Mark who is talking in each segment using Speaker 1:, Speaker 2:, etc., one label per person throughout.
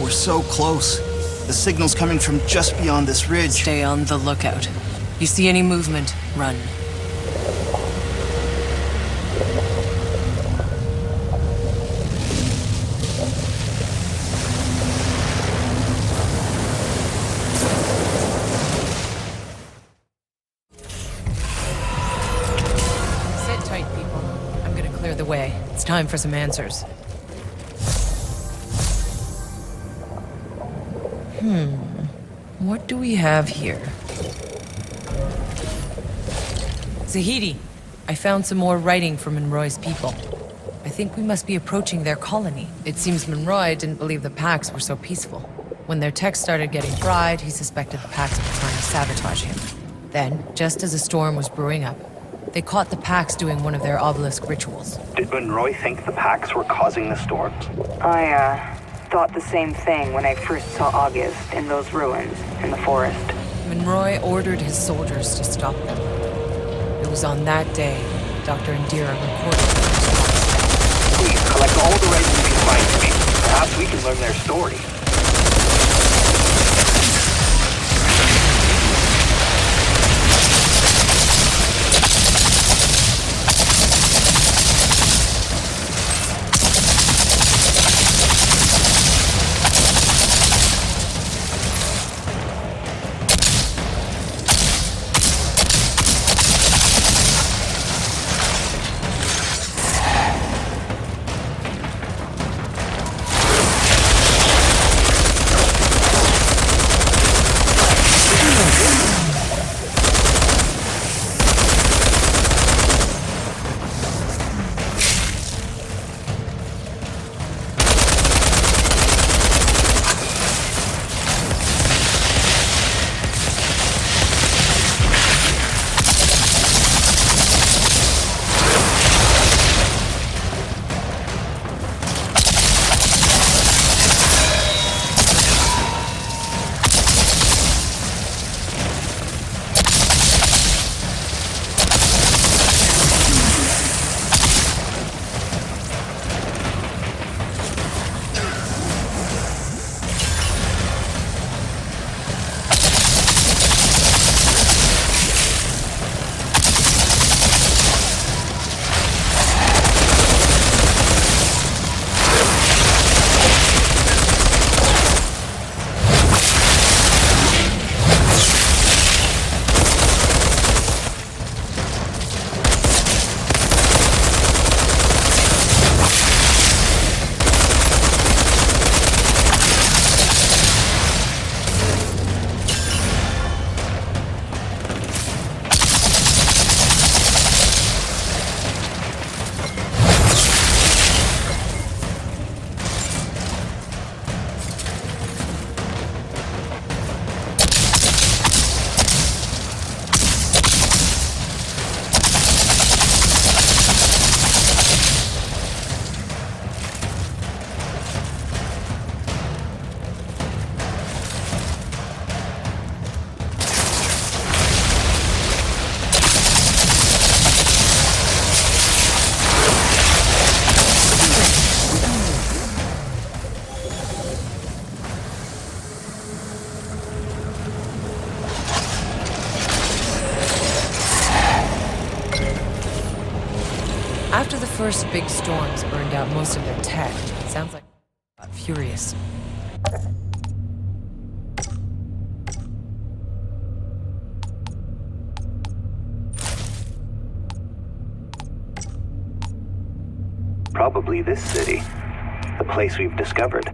Speaker 1: We're so close. The signal's coming from just beyond this ridge.
Speaker 2: Stay on the lookout. You see any movement, run. Sit tight, people. I'm gonna clear the way. It's time for some answers. What do we have here? Zahidi, I found some more writing from Monroy's people. I think we must be approaching their colony. It seems Monroy didn't believe the Pax were so peaceful. When their tech started getting fried, he suspected the Pax were trying to sabotage him. Then, just as a storm was brewing up, they caught the Pax doing one of their obelisk rituals.
Speaker 3: Did Monroy think the Pax were causing the storms?
Speaker 4: I thought the same thing when I first saw August in those ruins in the forest.
Speaker 2: Monroy ordered his soldiers to stop them. It was on that day Dr. Indira recorded the response.
Speaker 3: Please, collect all the writings you can find for me. Perhaps we can learn their story.
Speaker 2: After the first big storms burned out most of their tech, it sounds like got furious.
Speaker 3: Probably this city. The place we've discovered.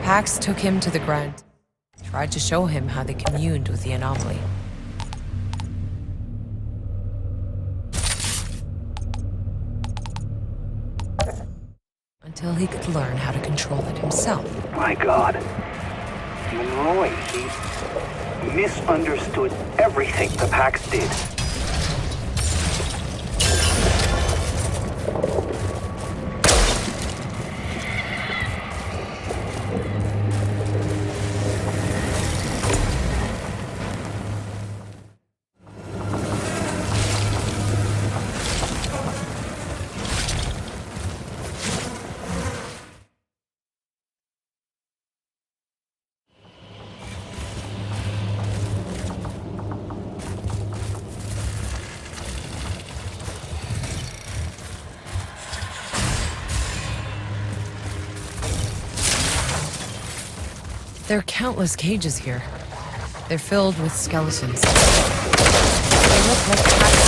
Speaker 2: Pax took him to the ground, tried to show him how they communed with the anomaly. Until he could learn how to control it himself.
Speaker 3: My God. Monroy, he misunderstood everything the Pax did.
Speaker 2: There are countless cages here. They're filled with skeletons. They look like Pax.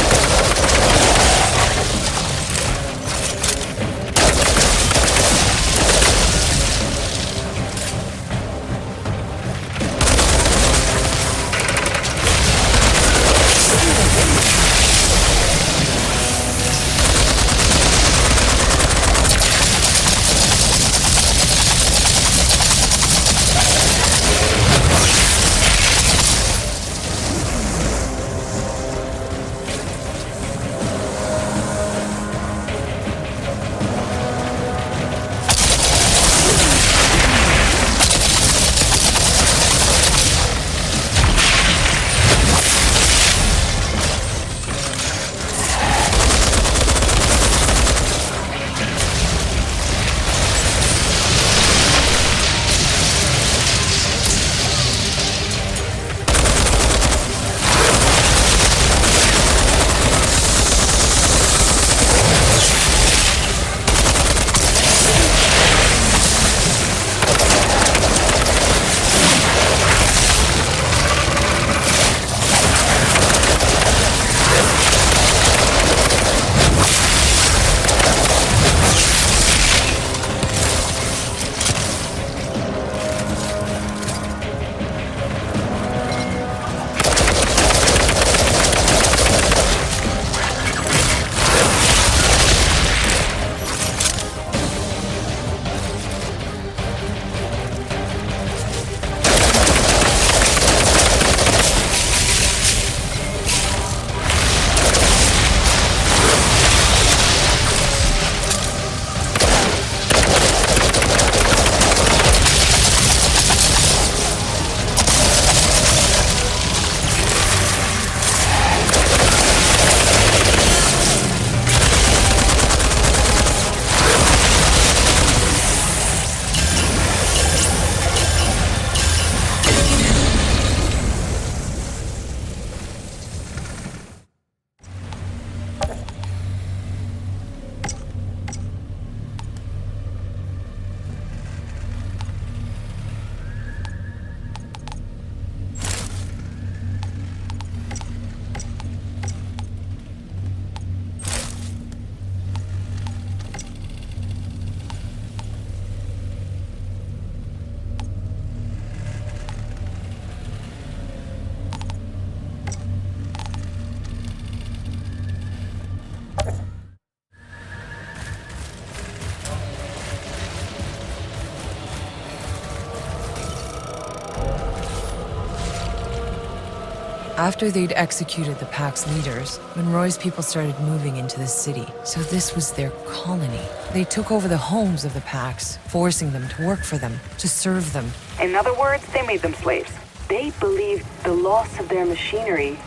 Speaker 2: After they'd executed the Pax leaders, Monroy's people started moving into the city. So this was their colony. They took over the homes of the Pax, forcing them to work for them, to serve them.
Speaker 4: In other words, they made them slaves. They believed the loss of their machinery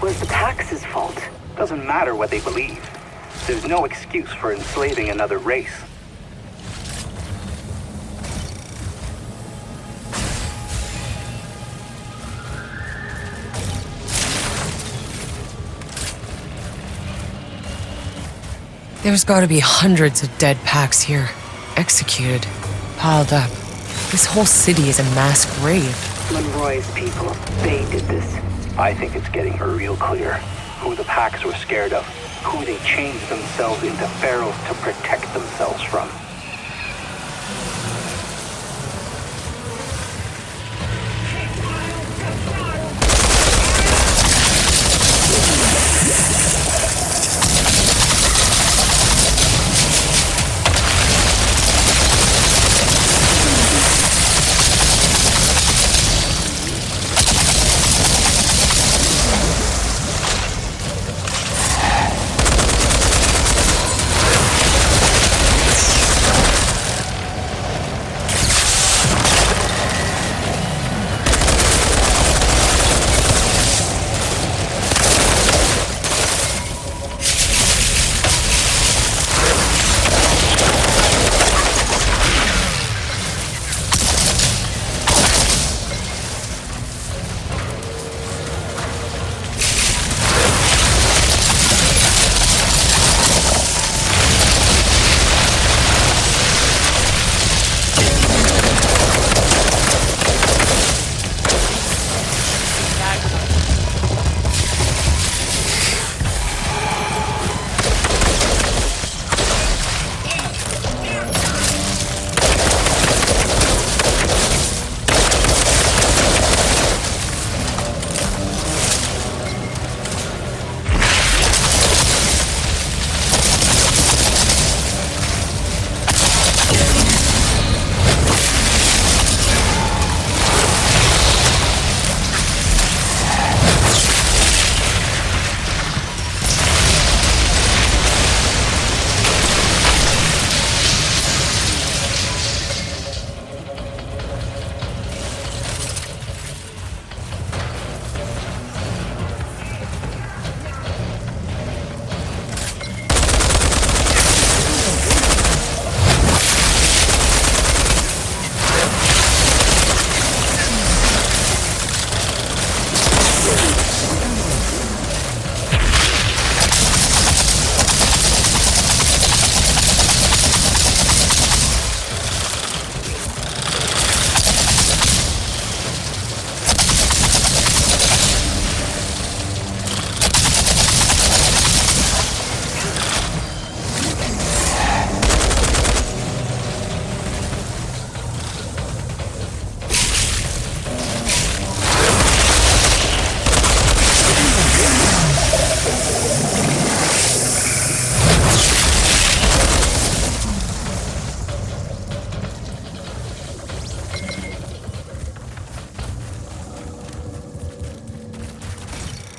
Speaker 4: was the Pax's fault.
Speaker 3: Doesn't matter what they believe. There's no excuse for enslaving another race.
Speaker 2: There's gotta be hundreds of dead Pax here. Executed. Piled up. This whole city is a mass grave.
Speaker 4: Monroy's people, they did this.
Speaker 3: I think it's getting real clear who the Pax were scared of, who they changed themselves into pharaohs to protect themselves from.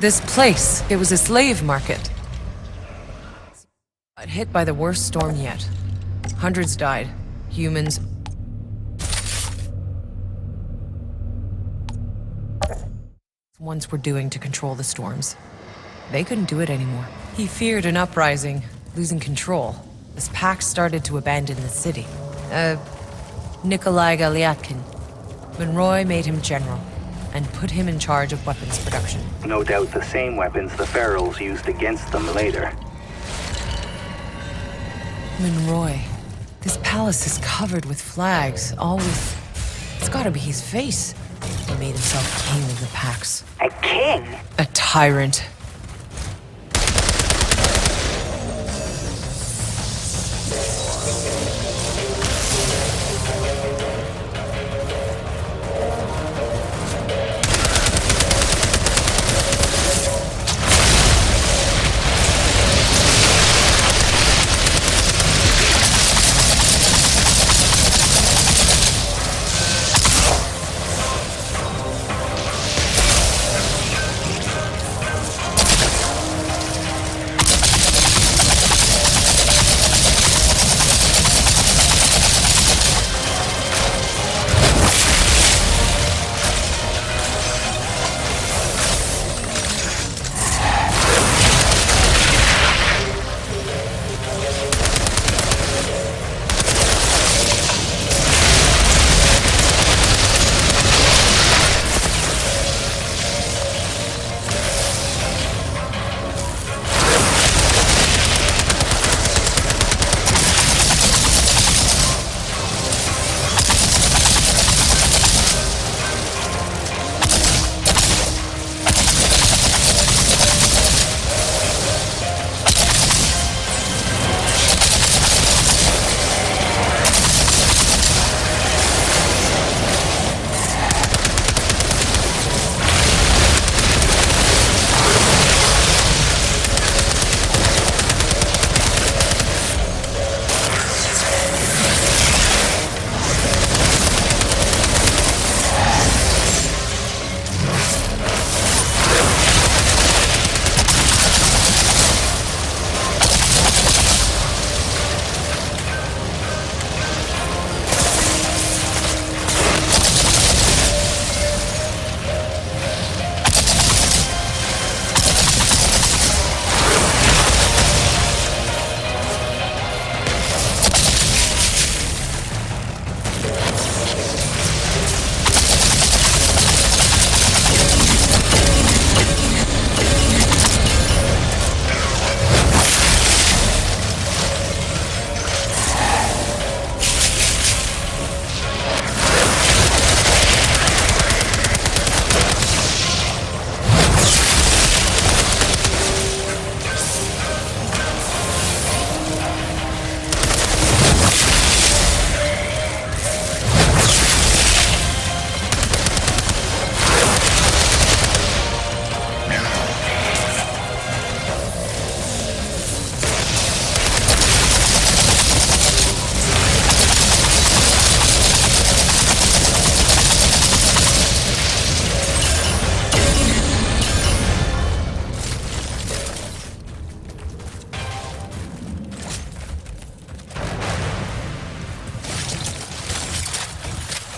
Speaker 2: This place, it was a slave market. Got hit by the worst storm yet. Hundreds died. Humans. Once were doing to control the storms. They couldn't do it anymore. He feared an uprising, losing control. As PAX started to abandon the city. Nikolai Galyatkin. Monroy made him general, and put him in charge of weapons production.
Speaker 3: No doubt the same weapons the Pharaohs used against them later.
Speaker 2: Monroy. This palace is covered with flags, all with... It's gotta be his face. He made himself king of the PAX.
Speaker 4: A king?
Speaker 2: A tyrant.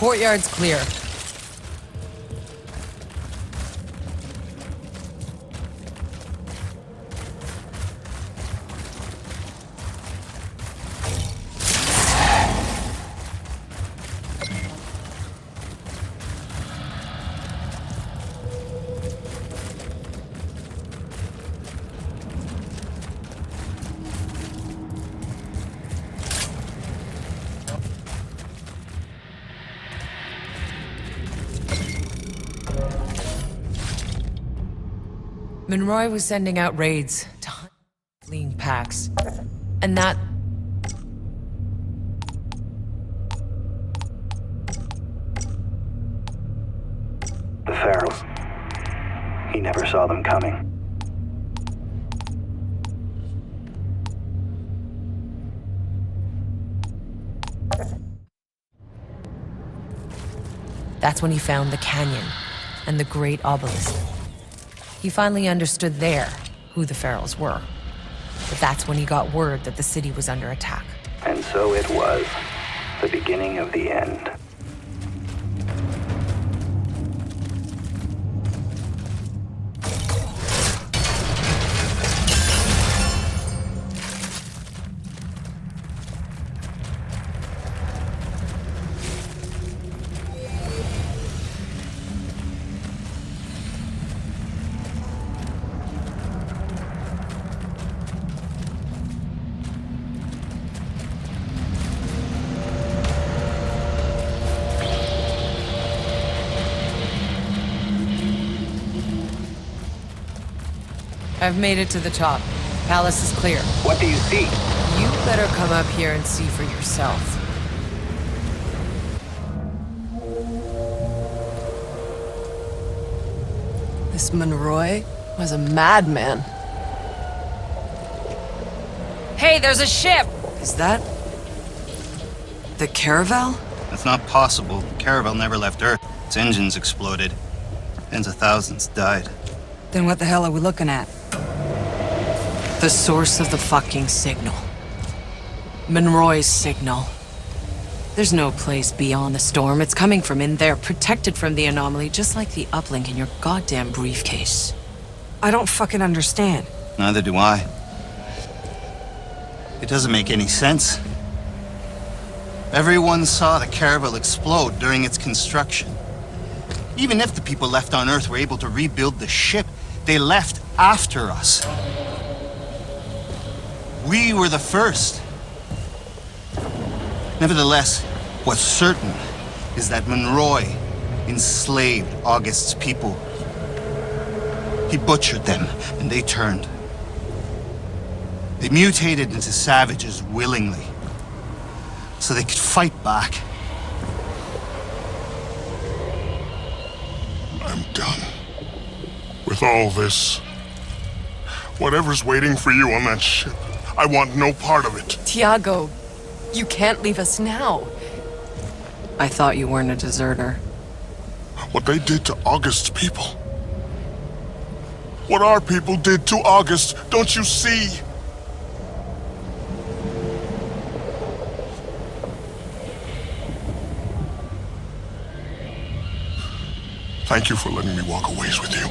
Speaker 2: Courtyard's clear. Monroy was sending out raids to hunt fleeing packs. And that...
Speaker 3: The Pharaohs. He never saw them coming.
Speaker 2: That's when he found the canyon and the great obelisk. He finally understood there who the Ferals were. But that's when he got word that the city was under attack.
Speaker 3: And so it was. The beginning of the end.
Speaker 2: I've made it to the top. Palace is clear.
Speaker 3: What do you see?
Speaker 2: You better come up here and see for yourself.
Speaker 5: This Monroy was a madman.
Speaker 2: Hey, there's a ship!
Speaker 5: Is that... the Caravel?
Speaker 1: That's not possible. The Caravel never left Earth. Its engines exploded. Tens of thousands died.
Speaker 6: Then what the hell are we looking at?
Speaker 5: The source of the fucking signal. Monroy's signal. There's no place beyond the storm. It's coming from in there, protected from the anomaly, just like the uplink in your goddamn briefcase.
Speaker 6: I don't fucking understand.
Speaker 1: Neither do I. It doesn't make any sense. Everyone saw the Caravel explode during its construction. Even if the people left on Earth were able to rebuild the ship, they left after us. We were the first. Nevertheless, what's certain is that Monroy enslaved August's people. He butchered them, and they turned. They mutated into savages willingly, so they could fight back.
Speaker 7: I'm done with all this. Whatever's waiting for you on that ship, I want no part of it.
Speaker 5: Tiago, you can't leave us now. I thought you weren't a deserter.
Speaker 7: What they did to August's people. What our people did to August, don't you see? Thank you for letting me walk a ways with you.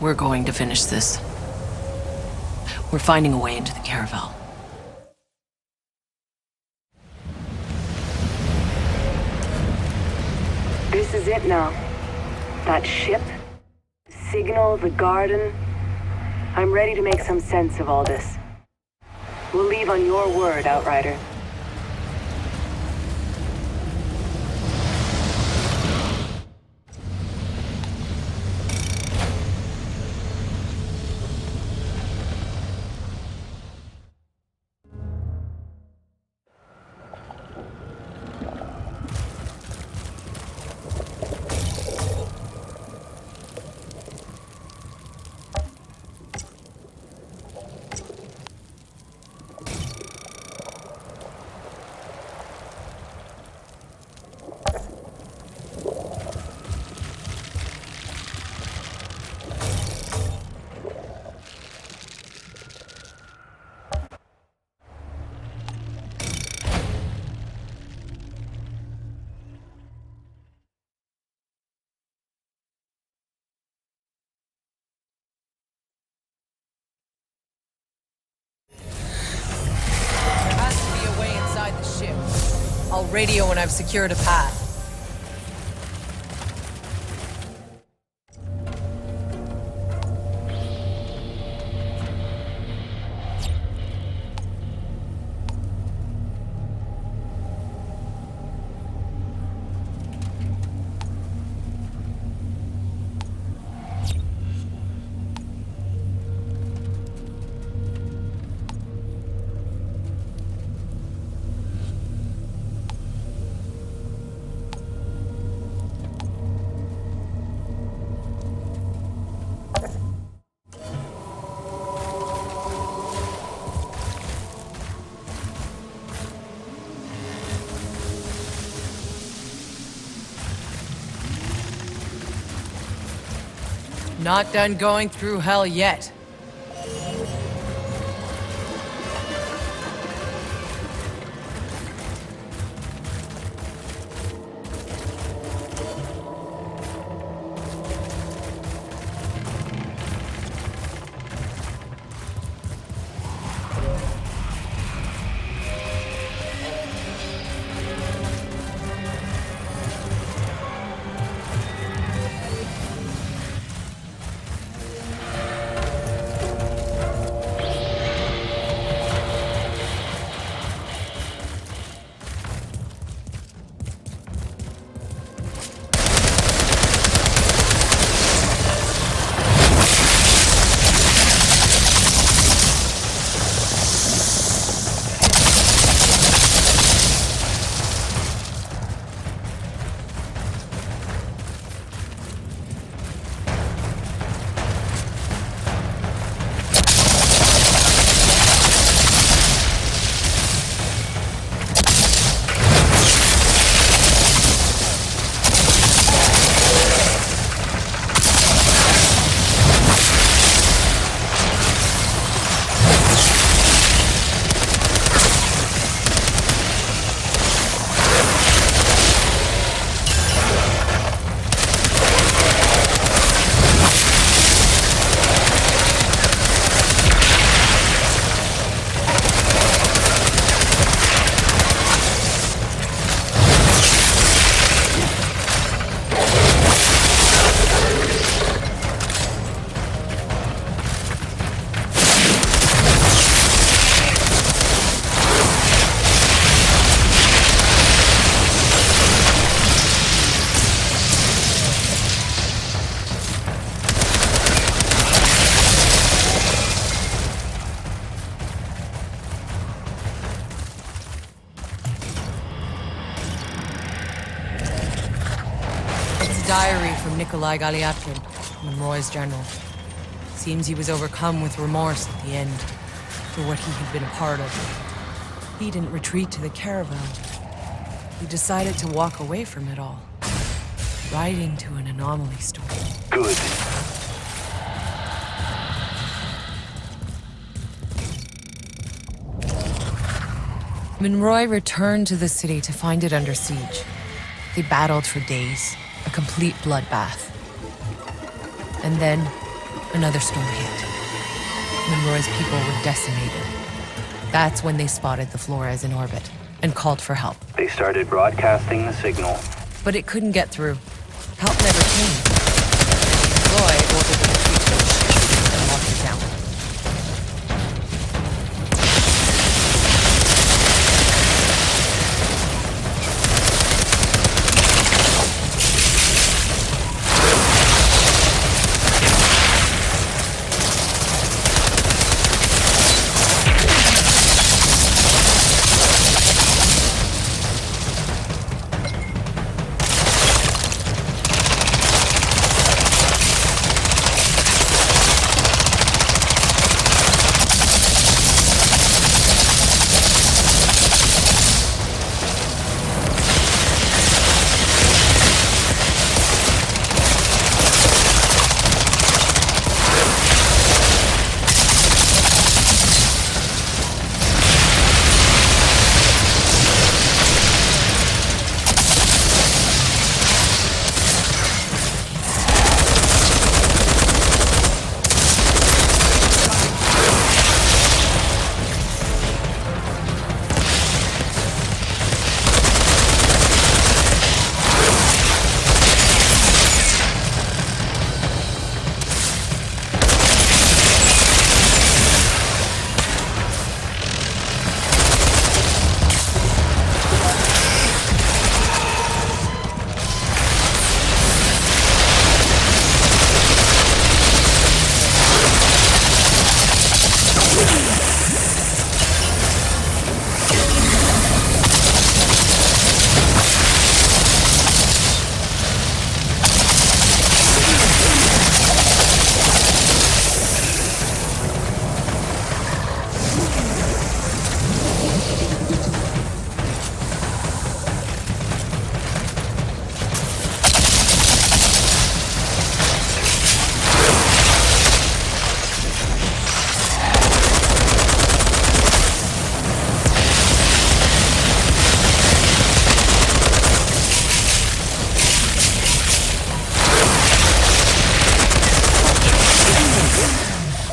Speaker 5: We're going to finish this. We're finding a way into the Caravel.
Speaker 4: This is it now. That ship, the signal, the garden. I'm ready to make some sense of all this. We'll leave on your word, Outrider.
Speaker 2: I'll radio when I've secured a path. Not done going through hell yet. Diary from Nikolai Galiatkin, Monroy's general. Seems he was overcome with remorse at the end for what he had been a part of. He didn't retreat to the caravan. He decided to walk away from it all, right into an anomaly storm.
Speaker 3: Good.
Speaker 2: Monroy returned to the city to find it under siege. They battled for days. A complete bloodbath. And then, another storm hit. Monroy's people were decimated. That's when they spotted the Flores in orbit and called for help.
Speaker 3: They started broadcasting the signal.
Speaker 2: But it couldn't get through. Help never came. Roy ordered the retreat to the ship and locked it down.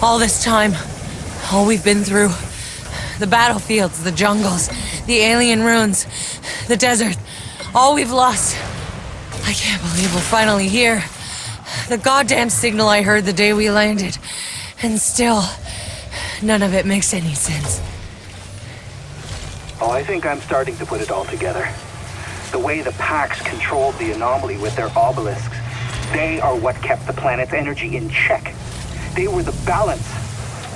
Speaker 2: All this time, all we've been through. The battlefields, the jungles, the alien ruins, the desert. All we've lost. I can't believe we're finally here. The goddamn signal I heard the day we landed. And still, none of it makes any sense.
Speaker 3: Oh, I think I'm starting to put it all together. The way the Pax controlled the anomaly with their obelisks, they are what kept the planet's energy in check. They were the balance.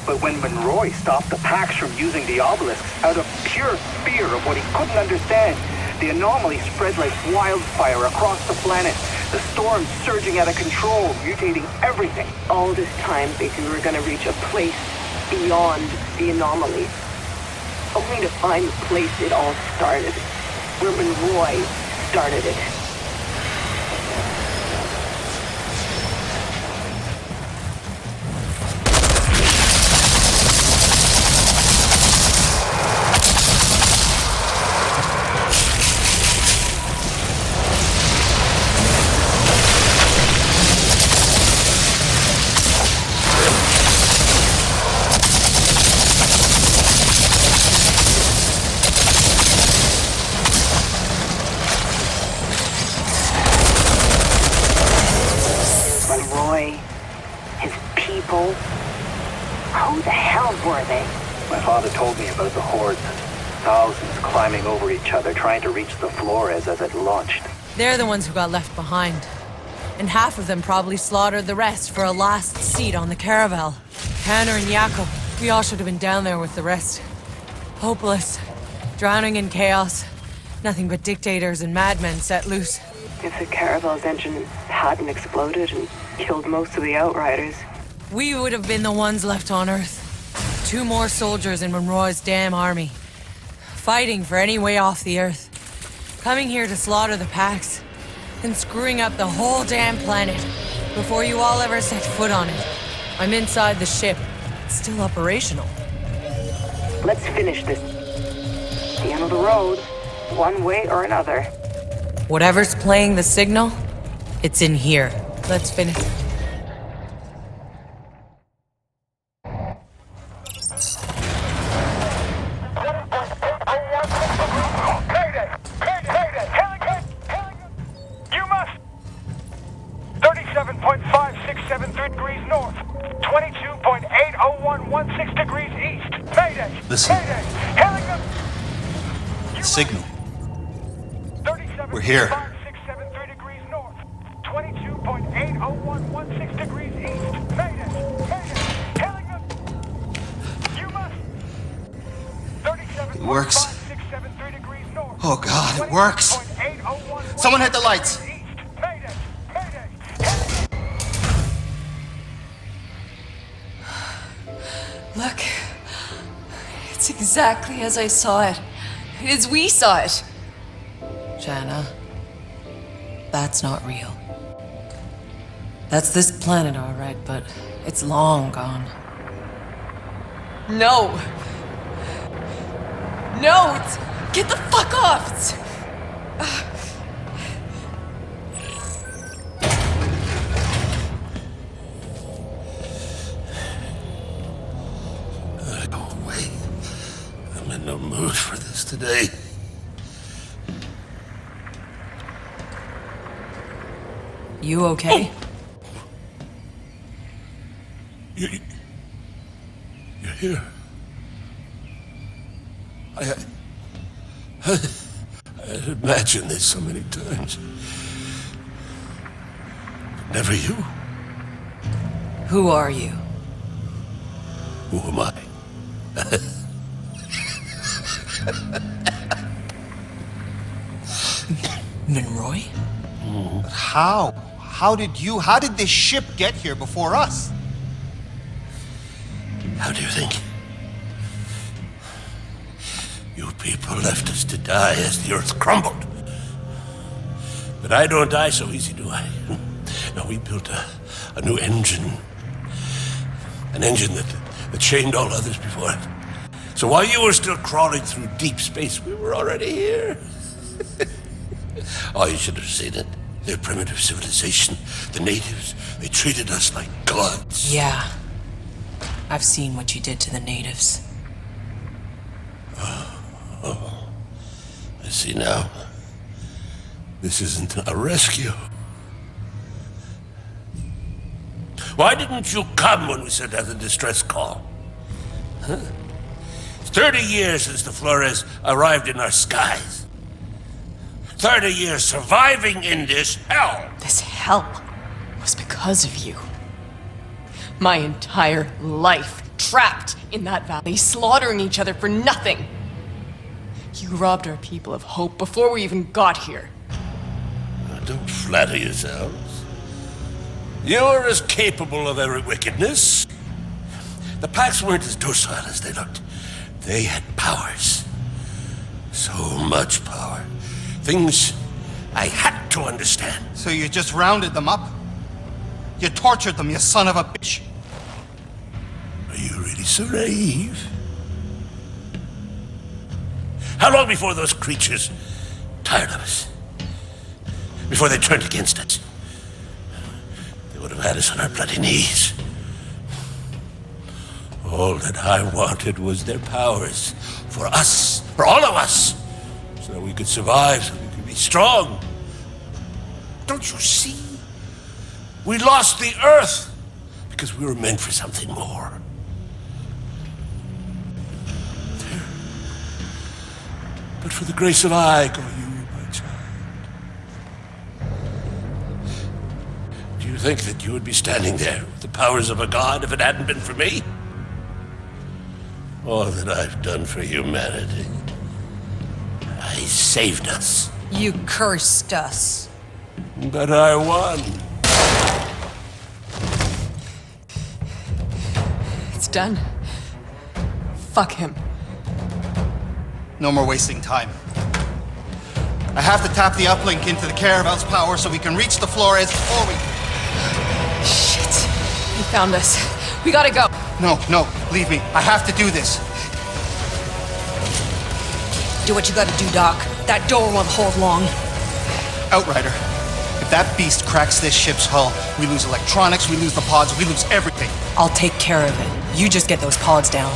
Speaker 3: But when Monroy stopped the Pax from using the obelisks out of pure fear of what he couldn't understand, the anomaly spread like wildfire across the planet. The storm surging out of control, mutating everything.
Speaker 4: All this time thinking we were gonna reach a place beyond the anomaly. Only to find the place it all started. Where Monroy started it. Who the hell were they?
Speaker 3: My father told me about the hordes. Thousands climbing over each other, trying to reach the Flores as it launched.
Speaker 2: They're the ones who got left behind. And half of them probably slaughtered the rest for a last seat on the caravel. Tanner and Jakob, we all should have been down there with the rest. Hopeless. Drowning in chaos. Nothing but dictators and madmen set loose.
Speaker 4: If the caravel's engine hadn't exploded and killed most of the Outriders.
Speaker 2: We would have been the ones left on Earth. 2 more soldiers in Monroy's damn army. Fighting for any way off the Earth. Coming here to slaughter the Pax. And screwing up the whole damn planet before you all ever set foot on it. I'm inside the ship. It's still operational.
Speaker 4: Let's finish this. The end of the road, one way or another.
Speaker 2: Whatever's playing the signal, it's in here. Let's finish it.
Speaker 1: Listen. Signal. We're here.
Speaker 8: 673 degrees north. 22.80116 degrees east. Mayday. Mayday. Hailing them. You must. 37.
Speaker 1: It works.
Speaker 8: 673 degrees north.
Speaker 1: Oh God, it works. Someone hit the lights.
Speaker 8: Mayday. Mayday.
Speaker 9: Look. It's exactly as I saw it. As we saw it.
Speaker 2: Shanna, that's not real. That's this planet, all right, but it's long gone.
Speaker 9: No. No, it's... Get the fuck off! It's...
Speaker 10: Go away. I'm in no mood for this today.
Speaker 2: You okay?
Speaker 10: You're here. I had imagined this so many times. But never you.
Speaker 2: Who are you?
Speaker 10: Who am I?
Speaker 2: Monroy?
Speaker 1: But how? How did this ship get here before us?
Speaker 10: How do you think? You people left us to die as the Earth crumbled. But I don't die so easy, do I? No, we built a new engine. An engine that chained all others before it. So while you were still crawling through deep space, we were already here. Oh, you should have seen it. Their primitive civilization, the natives, they treated us like gods.
Speaker 2: Yeah.
Speaker 5: I've seen what you did to the natives.
Speaker 10: Oh, I see now. This isn't a rescue. Why didn't you come when we sent out the distress call? Huh? It's 30 years since the Flores arrived in our skies. 30 years surviving in this hell.
Speaker 9: This hell was because of you. My entire life trapped in that valley, slaughtering each other for nothing. You robbed our people of hope before we even got here.
Speaker 10: Don't flatter yourselves. You're as capable of every wickedness. The Pax weren't as docile as they looked. They had powers. So much power. Things I had to understand.
Speaker 1: So you just rounded them up? You tortured them, you son of a bitch.
Speaker 10: Are you really so naive? How long before those creatures tired of us? Before they turned against us? They would have had us on our bloody knees. All that I wanted was their powers. For us. For all of us. So that we could survive, so we could be strong. Don't you see? We lost the Earth because we were meant for something more. There. But for the grace of I call you my child. Do you think that you would be standing there with the powers of a god if it hadn't been for me? All that I've done for humanity. I saved us.
Speaker 6: You cursed us.
Speaker 10: But I won.
Speaker 9: It's done. Fuck him.
Speaker 1: No more wasting time. I have to tap the uplink into the Caravel's power so we can reach the Flores before we...
Speaker 9: Shit. He found us. We gotta go.
Speaker 1: No, leave me. I have to do this.
Speaker 6: Do what you gotta do, Doc. That door won't hold long.
Speaker 1: Outrider, if that beast cracks this ship's hull, we lose electronics, we lose the pods, we lose everything.
Speaker 5: I'll take care of it. You just get those pods down.